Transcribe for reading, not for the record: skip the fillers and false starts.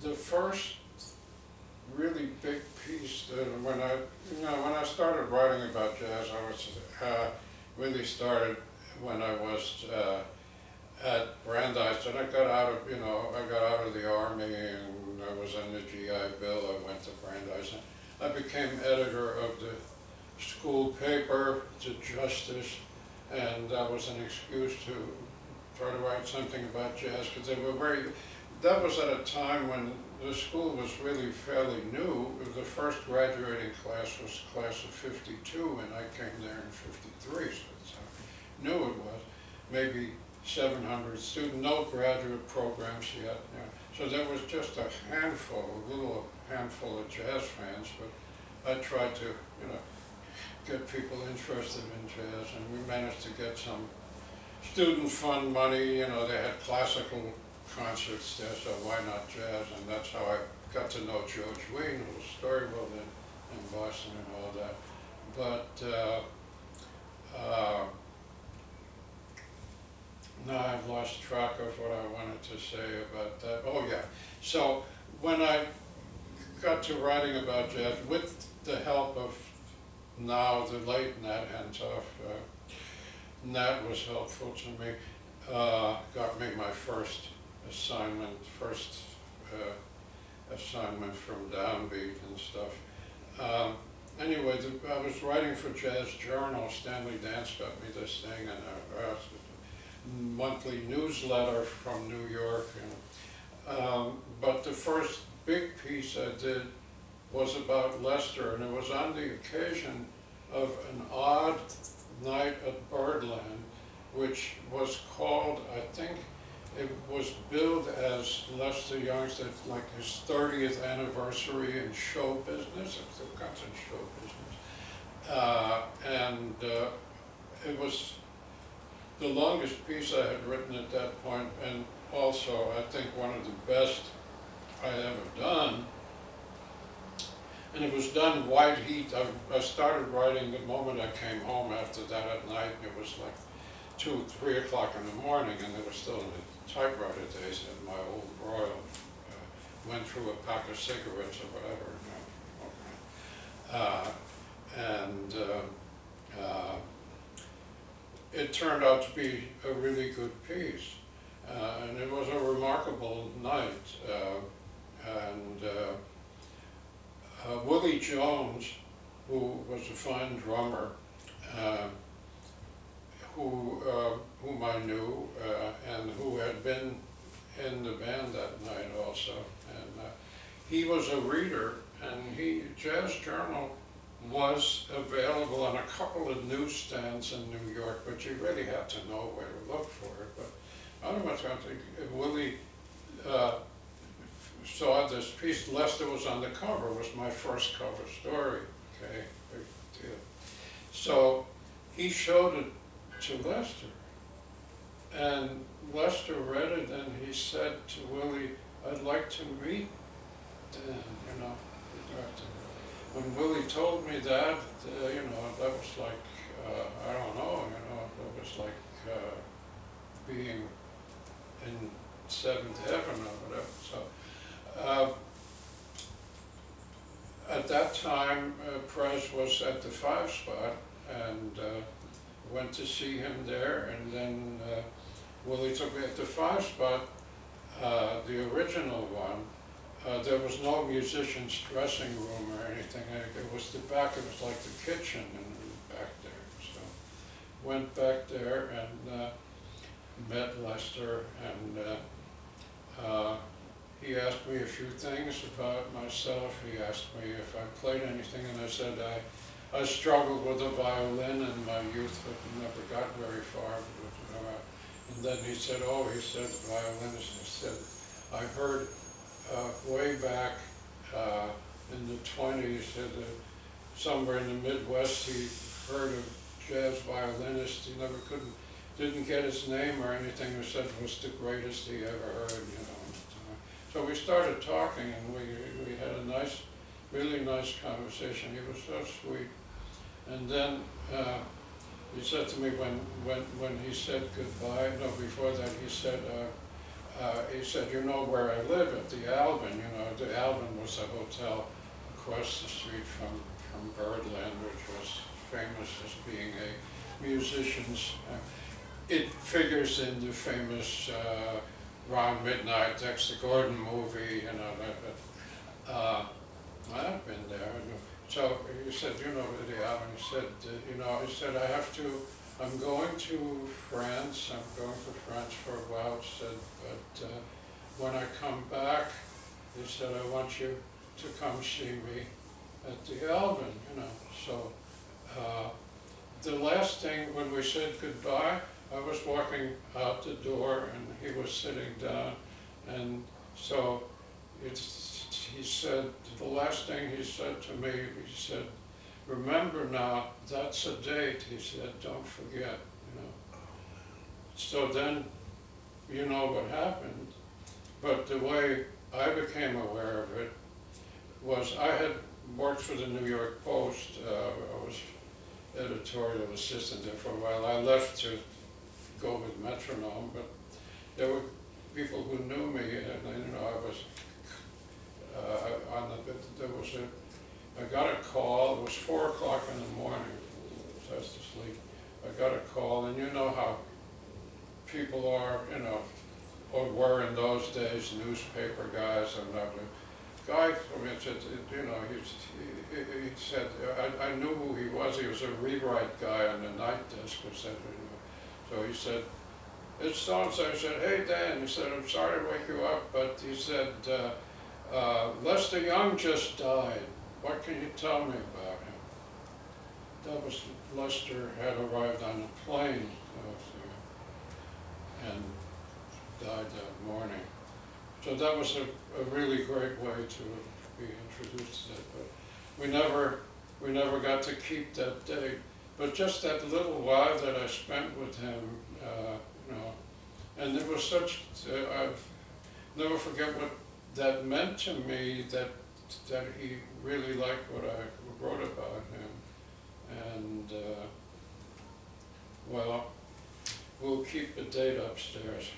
the first really big piece that when I started writing about jazz, I was really started when I was at Brandeis, and I got out of the army, and I was on the GI Bill. I went to Brandeis, and I became editor of the school paper, The Justice, and that was an excuse to try to write something about jazz, because that was at a time when the school was really fairly new. The first graduating class was the class of '52, and I came there in '53, so that's how new it was. Maybe 700 students, no graduate programs yet. So there was just a little handful of jazz fans, but I tried to, get people interested in jazz, and we managed to get some student fund money. They had classical concerts there, so why not jazz? And that's how I got to know George Wein, who was Storyville in Boston and all that. But now I've lost track of what I wanted to say about that. Oh yeah, so when I got to writing about jazz, with the help of now the late Nat Hentoff, Nat was helpful to me, got me my first assignment from Downbeat and stuff. Anyway, I was writing for Jazz Journal. Stanley Dance got me this thing, and a monthly newsletter from New York. But the first big piece I did was about Lester, and it was on the occasion of an odd night at Birdland, which was called, I think, it was billed as Lester Young's, like his 30th anniversary in show business. It still comes in show business. It was the longest piece I had written at that point, and also I think one of the best I had ever done. And it was done white heat. I started writing the moment I came home after that at night. It was like 2, 3 o'clock in the morning, and they were still in the typewriter days at my old Royal. Went through a pack of cigarettes or whatever. It turned out to be a really good piece. And it was a remarkable night. Willie Jones, who was a fine drummer, whom I knew, and who had been in the band that night also. And he was a reader, and Jazz Journal was available on a couple of newsstands in New York, but you really had to know where to look for it. But I don't know what I think. Willie saw this piece. Lester was on the cover. It was my first cover story. Okay, big deal. So he showed it to Lester, and Lester read it, and he said to Willie, "I'd like to meet them." When Willie told me that, that was like, I don't know, it was like being in seventh heaven or whatever. So at that time, Prez was at the 5 Spot, and went to see him there, and then Willie took me at the 5 Spot, the original one. There was no musician's dressing room or anything. It was the back, it was like the kitchen back there. So went back there and met Lester, and he asked me a few things about myself. He asked me if I played anything, and I said I struggled with the violin in my youth, but never got very far. And then he said, violinist. He said, I heard way back in the 20s, somewhere in the Midwest, he heard of jazz violinist. He didn't get his name or anything. He said it was the greatest he ever heard. So we started talking, and we had a really nice conversation. He was so sweet. And then he said to me when he said goodbye, no, before that he said, he said, you know where I live, at the Alvin. You know, the Alvin was a hotel across the street from Birdland, which was famous as being a musician's. It figures in the famous Round Midnight, Dexter Gordon movie, you know. I've been there. So he said, you know, the Alvin, he said, you know, he said, I'm going to France, for a while, he said, but when I come back, he said, I want you to come see me at the Alvin, you know. So the last thing, when we said goodbye, I was walking out the door and he was sitting down, and so he said, the last thing he said to me, he said, remember now, that's a date, he said, don't forget, you know. So then, you know what happened, but the way I became aware of it was I had worked for the New York Post. I was editorial assistant there for a while. I left to go with Metronome, but there were people who knew me, and you know, I was I got a call. It was 4 o'clock in the morning, so I was asleep. I got a call, and you know how people are, you know, or were in those days, newspaper guys, and guy, I mean, you know, he said, I knew who he was. He was a rewrite guy on the night desk, or something. So he said, it's so-and-so. I said, hey, Dan. He said, I'm sorry to wake you up, but he said, Lester Young just died. What can you tell me about him? That was, Lester had arrived on a plane and died that morning. So that was a really great way to be introduced to that. But we never got to keep that date. But just that little while that I spent with him, you know, and it was such, I'll never forget what that meant to me, that he really liked what I wrote about him. And, well, we'll keep the date upstairs.